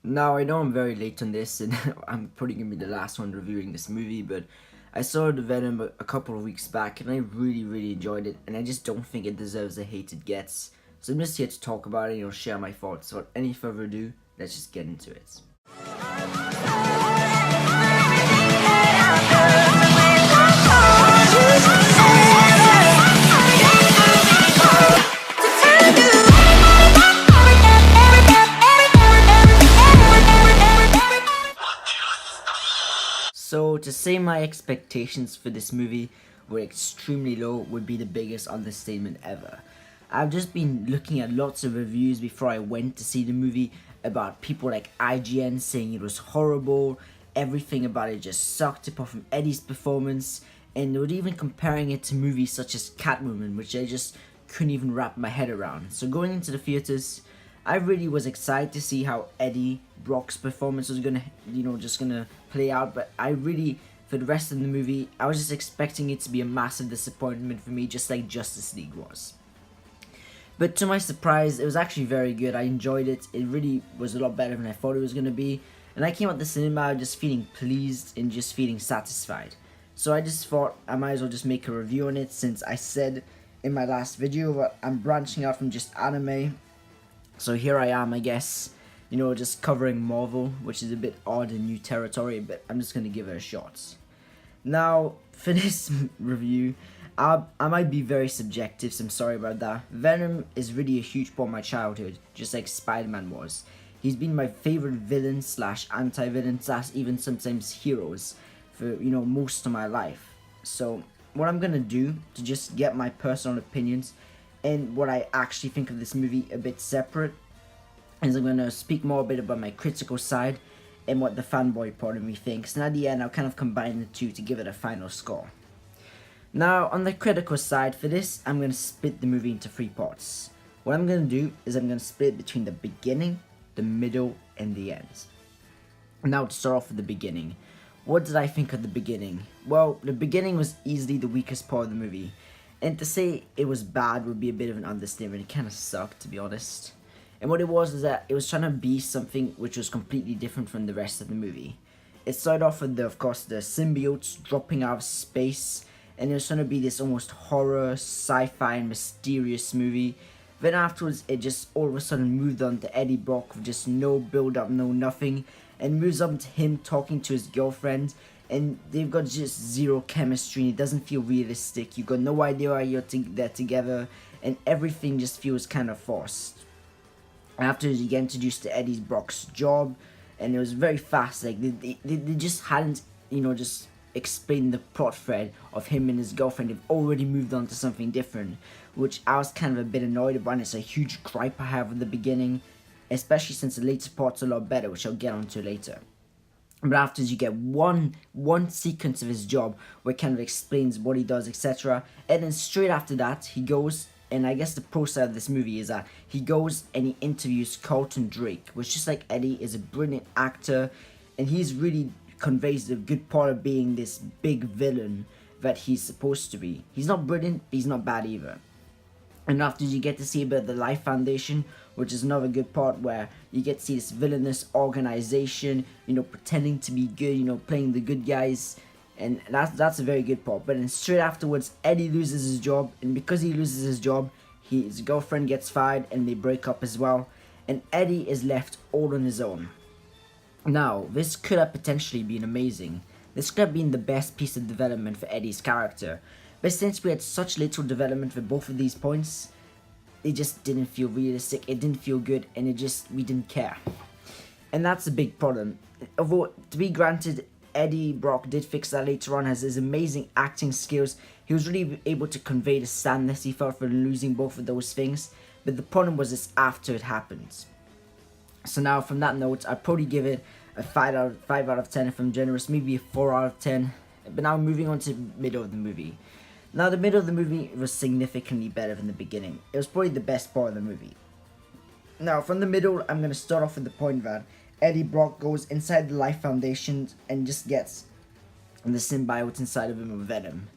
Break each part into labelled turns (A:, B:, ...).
A: Now, I know I'm very late on this, and I'm probably gonna be the last one reviewing this movie, but I saw the Venom a couple of weeks back, and I really enjoyed it, and I just don't think it deserves the hate it gets. So I'm just here to talk about it, share my thoughts. So without any further ado, let's just get into it. So to say my expectations for this movie were extremely low would be the biggest understatement ever. I've just been looking at lots of reviews before I went to see the movie about people like IGN saying it was horrible, everything about it just sucked apart from Eddie's performance, and they were even comparing it to movies such as Catwoman, which I just couldn't even wrap my head around. So going into the theaters, I really was excited to see how Eddie Brock's performance was just gonna play out, but I really, for the rest of the movie, I was just expecting it to be a massive disappointment for me, just like Justice League was. But to my surprise, it was actually very good. I enjoyed it. It really was a lot better than I thought it was gonna be, and I came out the cinema just feeling pleased and just feeling satisfied. So I just thought I might as well just make a review on it, since I said in my last video that I'm branching out from just anime. So here I am, I guess, just covering Marvel, which is a bit odd and new territory, but I'm just going to give it a shot. Now, for this review, I might be very subjective, so I'm sorry about that. Venom is really a huge part of my childhood, just like Spider-Man was. He's been my favorite villain slash anti-villain slash even sometimes heroes for, most of my life. So, what I'm going to do to just get my personal opinions and what I actually think of this movie a bit separate is I'm going to speak more a bit about my critical side and what the fanboy part of me thinks, and at the end I'll kind of combine the two to give it a final score. Now, on the critical side for this, I'm going to split the movie into three parts. What I'm going to do is I'm going to split it between the beginning, the middle, and the end. Now, to start off with the beginning. What did I think of the beginning? Well, the beginning was easily the weakest part of the movie. And to say it was bad would be a bit of an understatement. It kind of sucked, to be honest. And what it was is that it was trying to be something which was completely different from the rest of the movie. It started off with, of course, the symbiotes dropping out of space, and it was trying to be this almost horror, sci-fi, and mysterious movie. Then afterwards, it just all of a sudden moved on to Eddie Brock with just no build-up, no nothing, and moves on to him talking to his girlfriend, and they've got just zero chemistry. It doesn't feel realistic. You got no idea why they're together, and everything just feels kind of forced. Afterwards, you get introduced to Eddie Brock's job, and it was very fast. Like they just hadn't, just explained the plot thread of him and his girlfriend. They've already moved on to something different, which I was kind of a bit annoyed about. And it's a huge gripe I have at the beginning, especially since the later part's a lot better, which I'll get onto later. But afterwards, you get one sequence of his job where it kind of explains what he does, etc. And then straight after that, he goes, and I guess the pro side of this movie is that he goes and he interviews Carlton Drake, which, just like Eddie, is a brilliant actor, and he's really conveys the good part of being this big villain that he's supposed to be. He's not brilliant, but he's not bad either. And afterwards, you get to see a bit of the Life Foundation, which is another good part where you get to see this villainous organization, pretending to be good, playing the good guys, and that's a very good part. But then straight afterwards, Eddie loses his job, and because he loses his job, his girlfriend gets fired, and they break up as well, and Eddie is left all on his own. Now, this could have potentially been amazing. This could have been the best piece of development for Eddie's character. But since we had such little development for both of these points, it just didn't feel realistic, it didn't feel good, and we didn't care. And that's a big problem. Although, to be granted, Eddie Brock did fix that later on, has his amazing acting skills. He was really able to convey the sadness he felt for losing both of those things. But the problem was this after it happened. So now, from that note, I'd probably give it a 5 out of 10 if I'm generous, maybe a 4 out of 10. But now moving on to the middle of the movie. Now, the middle of the movie was significantly better than the beginning. It was probably the best part of the movie. Now, from the middle, I'm going to start off with the point that Eddie Brock goes inside the Life Foundation and just gets the symbiote inside of him of Venom.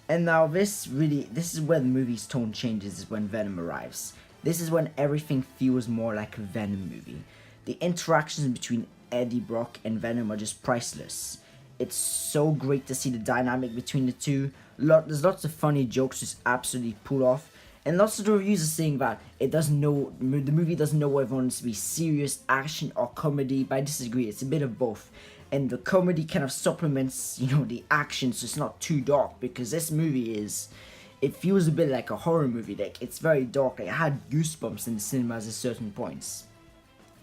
A: And now this is where the movie's tone changes, is when Venom arrives. This is when everything feels more like a Venom movie. The interactions between Eddie Brock and Venom are just priceless. It's so great to see the dynamic between the two. There's lots of funny jokes just absolutely pulled off. And lots of the reviews are saying that the movie doesn't know whether it wants to be serious, action, or comedy, but I disagree. It's a bit of both. And the comedy kind of supplements, the action, so it's not too dark, because this movie it feels a bit like a horror movie. Like, it's very dark. Like, I had goosebumps in the cinemas at certain points.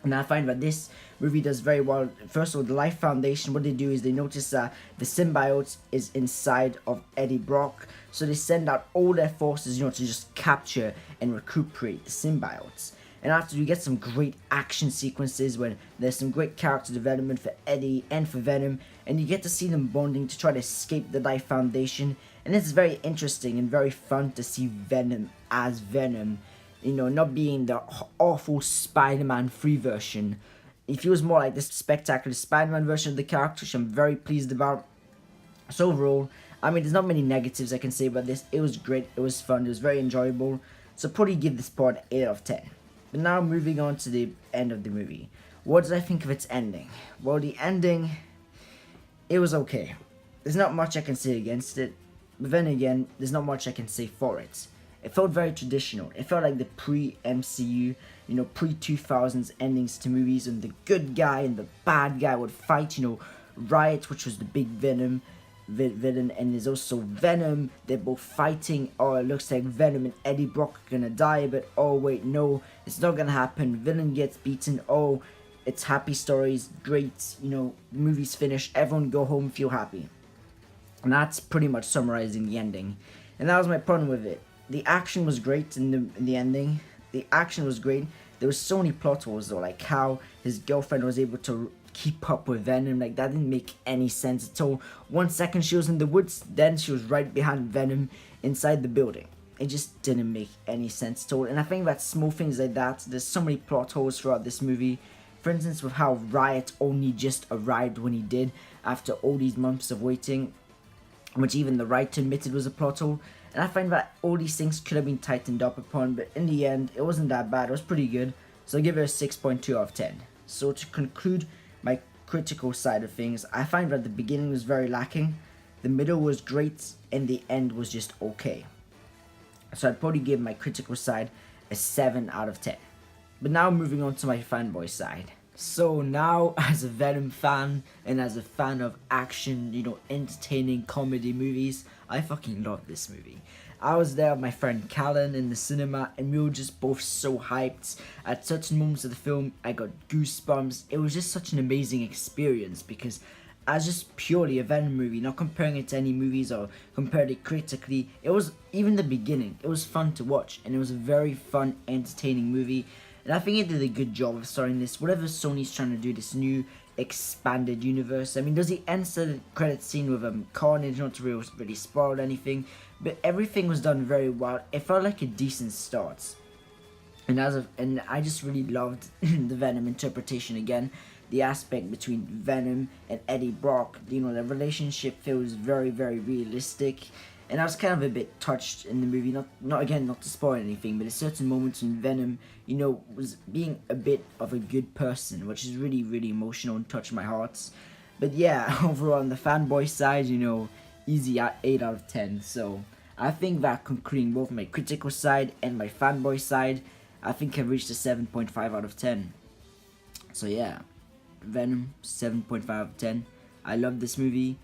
A: And I find that this movie does very well. First of all, the Life Foundation, what they do is they notice that the symbiote is inside of Eddie Brock. So they send out all their forces, to just capture and recuperate the symbiotes. And after, you get some great action sequences when there's some great character development for Eddie and for Venom. And you get to see them bonding to try to escape the Life Foundation. And it's very interesting and very fun to see Venom as Venom. Not being the awful Spider-Man free version. It feels more like this spectacular Spider-Man version of the character, which I'm very pleased about. So overall, there's not many negatives I can say about this. It was great, it was fun, it was very enjoyable. So probably give this part an 8 out of 10. But now moving on to the end of the movie. What did I think of its ending? Well, the ending, it was okay. There's not much I can say against it. But then again, there's not much I can say for it. It felt very traditional. It felt like the pre-MCU, pre-2000s endings to movies, and the good guy and the bad guy would fight, Riot, which was the big villain, and there's also Venom. They're both fighting. Oh, it looks like Venom and Eddie Brock are gonna die, but oh wait, no, it's not gonna happen. Villain gets beaten. Oh, it's happy stories, great, movies finish, everyone go home, feel happy. And that's pretty much summarizing the ending. And that was my problem with it. The action was great in the ending. The action was great. There was so many plot holes though, like how his girlfriend was able to keep up with Venom. Like, that didn't make any sense at all. 1 second she was in the woods, then she was right behind Venom inside the building. It just didn't make any sense at all. And I think that small things like that, there's so many plot holes throughout this movie. For instance, with how Riot only just arrived when he did after all these months of waiting, which even the writer admitted was a plot hole. And I find that all these things could have been tightened up upon, but in the end, it wasn't that bad. It was pretty good, so I'll give it a 6.2 out of 10. So to conclude my critical side of things, I find that the beginning was very lacking, the middle was great, and the end was just okay. So I'd probably give my critical side a 7 out of 10. But now moving on to my fanboy side. So now, as a Venom fan, and as a fan of action, entertaining comedy movies, I fucking love this movie. I was there with my friend Callan in the cinema, and we were just both so hyped. At certain moments of the film, I got goosebumps. It was just such an amazing experience, because as just purely a Venom movie, not comparing it to any movies or compared it critically, it was, even the beginning, it was fun to watch, and it was a very fun, entertaining movie. And I think it did a good job of starting this, whatever Sony's trying to do, this new expanded universe. There's the end credit scene with Carnage, not to really spoil anything, but everything was done very well. It felt like a decent start. And I just really loved the Venom interpretation again. The aspect between Venom and Eddie Brock, the relationship feels very, very realistic. And I was kind of a bit touched in the movie, not to spoil anything, but at certain moments when Venom, was being a bit of a good person, which is really, really emotional and touched my heart. But yeah, overall on the fanboy side, easy 8 out of 10. So I think that concluding both my critical side and my fanboy side, I think I've reached a 7.5 out of 10. So yeah, Venom, 7.5 out of 10. I love this movie.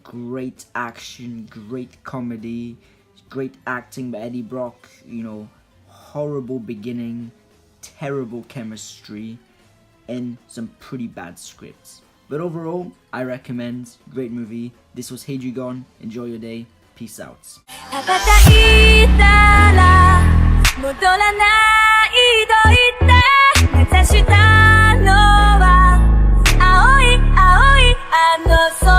A: Great action, great comedy, great acting by Eddie Brock, horrible beginning, terrible chemistry, and some pretty bad scripts. But overall, I recommend, great movie. This was Heijugon, enjoy your day, peace out.
B: 戻らないと言って目指したのは青い青いあの空